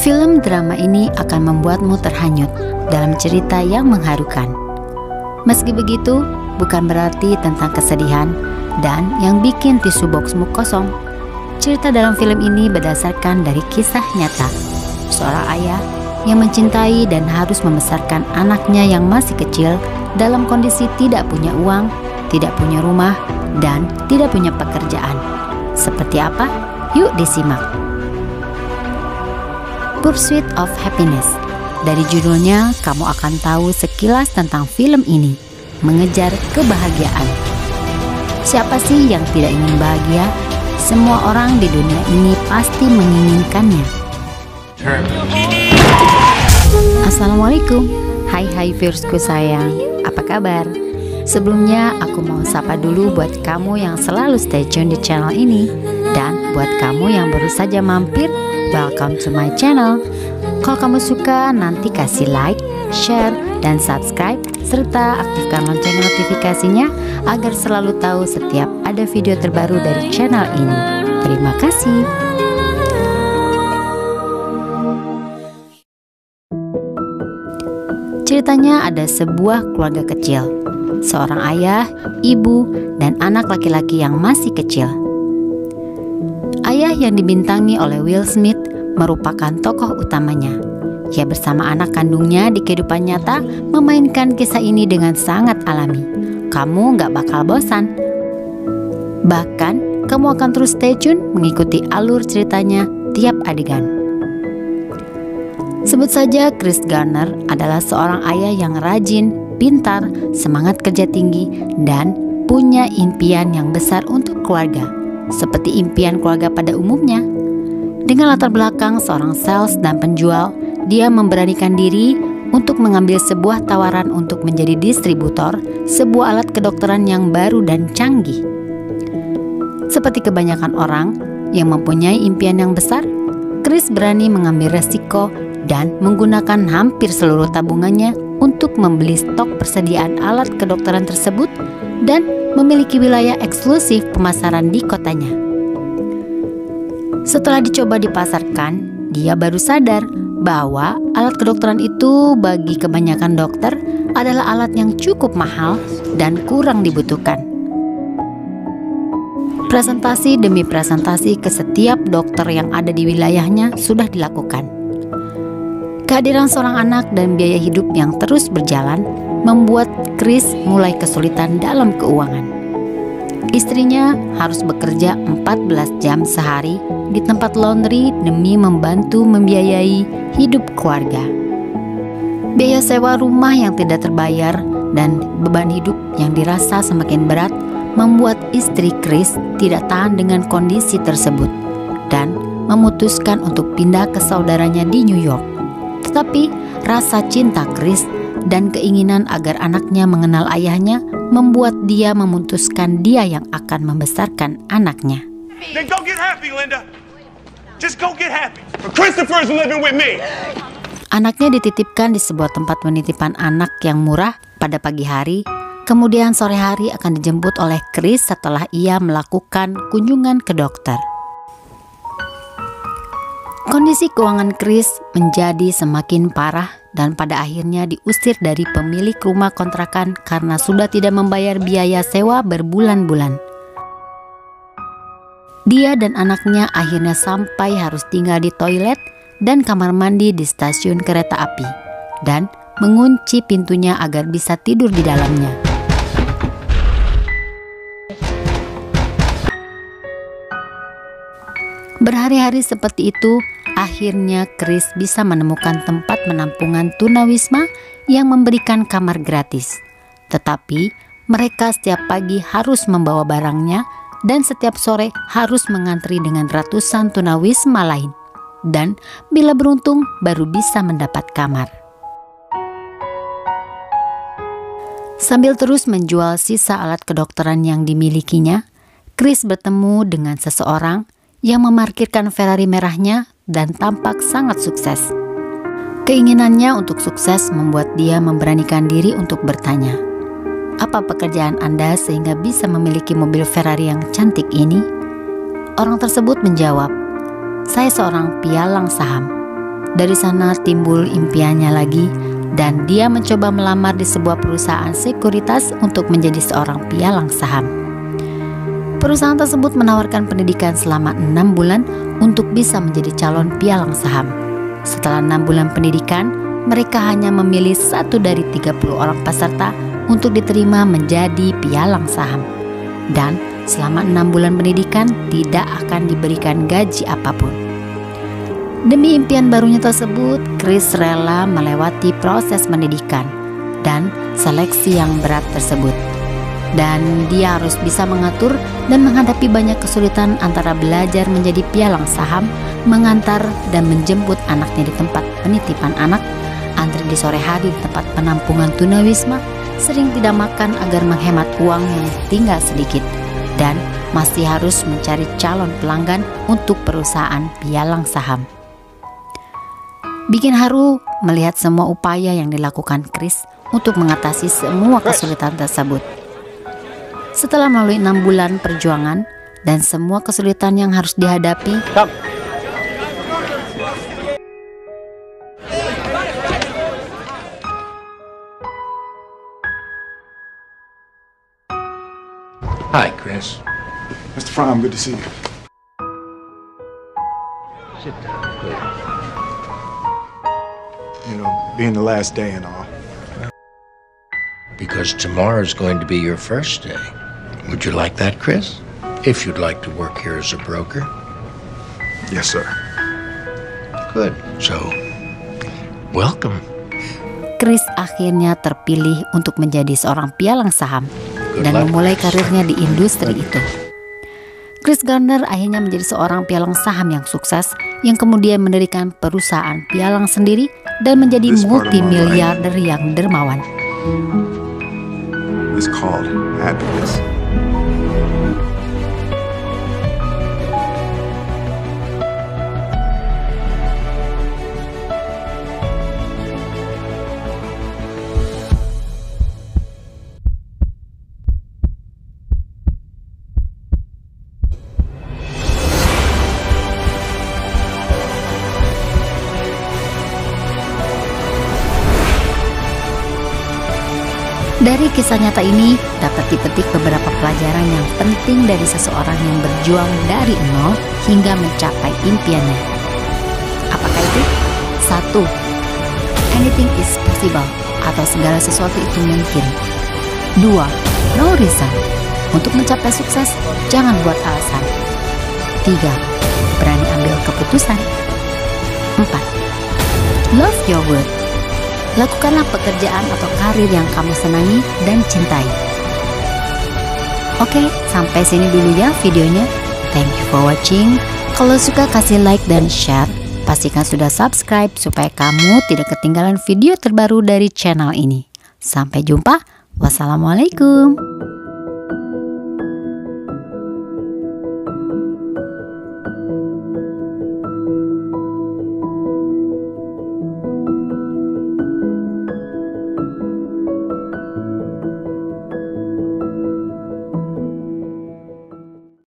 Film drama ini akan membuatmu terhanyut dalam cerita yang mengharukan. Meski begitu, bukan berarti tentang kesedihan dan yang bikin tisu boxmu kosong. Cerita dalam film ini berdasarkan dari kisah nyata seorang ayah yang mencintai dan harus membesarkan anaknya yang masih kecil dalam kondisi tidak punya uang, tidak punya rumah, dan tidak punya pekerjaan. Seperti apa? Yuk disimak. Pursuit of Happiness. Dari judulnya, kamu akan tahu sekilas tentang film ini, Mengejar Kebahagiaan. Siapa sih yang tidak ingin bahagia? Semua orang di dunia ini pasti menginginkannya. Assalamualaikum. Hai viewersku sayang, apa kabar? Sebelumnya aku mau sapa dulu buat kamu yang selalu stay tune di channel ini. Dan buat kamu yang baru saja mampir, welcome to my channel. Kalau kamu suka, nanti kasih like, share, dan subscribe, serta aktifkan lonceng notifikasinya agar selalu tahu setiap ada video terbaru dari channel ini. Terima kasih. Ceritanya ada sebuah keluarga kecil, seorang ayah, ibu, dan anak laki-laki yang masih kecil. Ayah yang dibintangi oleh Will Smith merupakan tokoh utamanya. Ia bersama anak kandungnya di kehidupan nyata memainkan kisah ini dengan sangat alami. Kamu gak bakal bosan. Bahkan, kamu akan terus stay tune mengikuti alur ceritanya tiap adegan. Sebut saja Chris Garner adalah seorang ayah yang rajin, pintar, semangat kerja tinggi, dan punya impian yang besar untuk keluarga, seperti impian keluarga pada umumnya. Dengan latar belakang seorang sales dan penjual, dia memberanikan diri untuk mengambil sebuah tawaran untuk menjadi distributor sebuah alat kedokteran yang baru dan canggih. Seperti kebanyakan orang yang mempunyai impian yang besar, Chris berani mengambil resiko dan menggunakan hampir seluruh tabungannya untuk membeli stok persediaan alat kedokteran tersebut dan memiliki wilayah eksklusif pemasaran di kotanya. Setelah dicoba dipasarkan, dia baru sadar bahwa alat kedokteran itu bagi kebanyakan dokter adalah alat yang cukup mahal dan kurang dibutuhkan. Presentasi demi presentasi ke setiap dokter yang ada di wilayahnya sudah dilakukan. Kehadiran seorang anak dan biaya hidup yang terus berjalan membuat Chris mulai kesulitan dalam keuangan. Istrinya harus bekerja 14 jam sehari di tempat laundry demi membantu membiayai hidup keluarga. Biaya sewa rumah yang tidak terbayar dan beban hidup yang dirasa semakin berat membuat istri Chris tidak tahan dengan kondisi tersebut dan memutuskan untuk pindah ke saudaranya di New York. Tetapi rasa cinta Chris dan keinginan agar anaknya mengenal ayahnya membuat dia memutuskan dia yang akan membesarkan anaknya. Then go get happy, Linda. Just go get happy. Christopher's living with me. Anaknya dititipkan di sebuah tempat penitipan anak yang murah pada pagi hari. Kemudian sore hari akan dijemput oleh Chris setelah ia melakukan kunjungan ke dokter. Kondisi keuangan Chris menjadi semakin parah dan pada akhirnya diusir dari pemilik rumah kontrakan karena sudah tidak membayar biaya sewa berbulan-bulan. Dia dan anaknya akhirnya sampai harus tinggal di toilet dan kamar mandi di stasiun kereta api dan mengunci pintunya agar bisa tidur di dalamnya. Berhari-hari seperti itu, akhirnya Chris bisa menemukan tempat penampungan tunawisma yang memberikan kamar gratis. Tetapi mereka setiap pagi harus membawa barangnya dan setiap sore harus mengantri dengan ratusan tunawisma lain. Dan bila beruntung baru bisa mendapat kamar. Sambil terus menjual sisa alat kedokteran yang dimilikinya, Chris bertemu dengan seseorang yang memarkirkan Ferrari merahnya dan tampak sangat sukses. Keinginannya untuk sukses membuat dia memberanikan diri untuk bertanya, "Apa pekerjaan Anda sehingga bisa memiliki mobil Ferrari yang cantik ini?" Orang tersebut menjawab, "Saya seorang pialang saham." Dari sana timbul impiannya lagi dan dia mencoba melamar di sebuah perusahaan sekuritas untuk menjadi seorang pialang saham. Perusahaan tersebut menawarkan pendidikan selama 6 bulan untuk bisa menjadi calon pialang saham. Setelah 6 bulan pendidikan, mereka hanya memilih 1 dari 30 orang peserta untuk diterima menjadi pialang saham. Dan selama 6 bulan pendidikan tidak akan diberikan gaji apapun. Demi impian barunya tersebut, Chris rela melewati proses pendidikan dan seleksi yang berat tersebut. Dan dia harus bisa mengatur dan menghadapi banyak kesulitan antara belajar menjadi pialang saham, mengantar dan menjemput anaknya di tempat penitipan anak, antri di sore hari di tempat penampungan tunawisma, sering tidak makan agar menghemat uang yang tinggal sedikit, dan masih harus mencari calon pelanggan untuk perusahaan pialang saham. Bikin haru melihat semua upaya yang dilakukan Chris untuk mengatasi semua kesulitan tersebut. Setelah melalui 6 bulan perjuangan dan semua kesulitan yang harus dihadapi, Hi, Chris. Mr. Fromm, good to see you. Sit down, please. You know, being the last day and all. Because tomorrow's going to be your first day. Would you like that, Chris? If you'd like to work here as a broker. Yes, sir. Good. So, welcome. Chris akhirnya terpilih untuk menjadi seorang pialang saham dan luck. memulai karirnya di industri itu. Chris Gardner akhirnya menjadi seorang pialang saham yang sukses yang kemudian mendirikan perusahaan pialang sendiri dan menjadi multimiliarder yang dermawan. It's called happiness. Dari kisah nyata ini dapat dipetik beberapa pelajaran yang penting dari seseorang yang berjuang dari nol hingga mencapai impiannya. Apakah itu? 1. Anything is possible atau segala sesuatu itu mungkin. 2. No reason. Untuk mencapai sukses, jangan buat alasan. 3. Berani ambil keputusan. 4. Love your work. Lakukanlah pekerjaan atau karir yang kamu senangi dan cintai. Oke, sampai sini dulu ya videonya. Thank you for watching. Kalau suka kasih like dan share. Pastikan sudah subscribe supaya kamu tidak ketinggalan video terbaru dari channel ini. Sampai jumpa. Wassalamualaikum.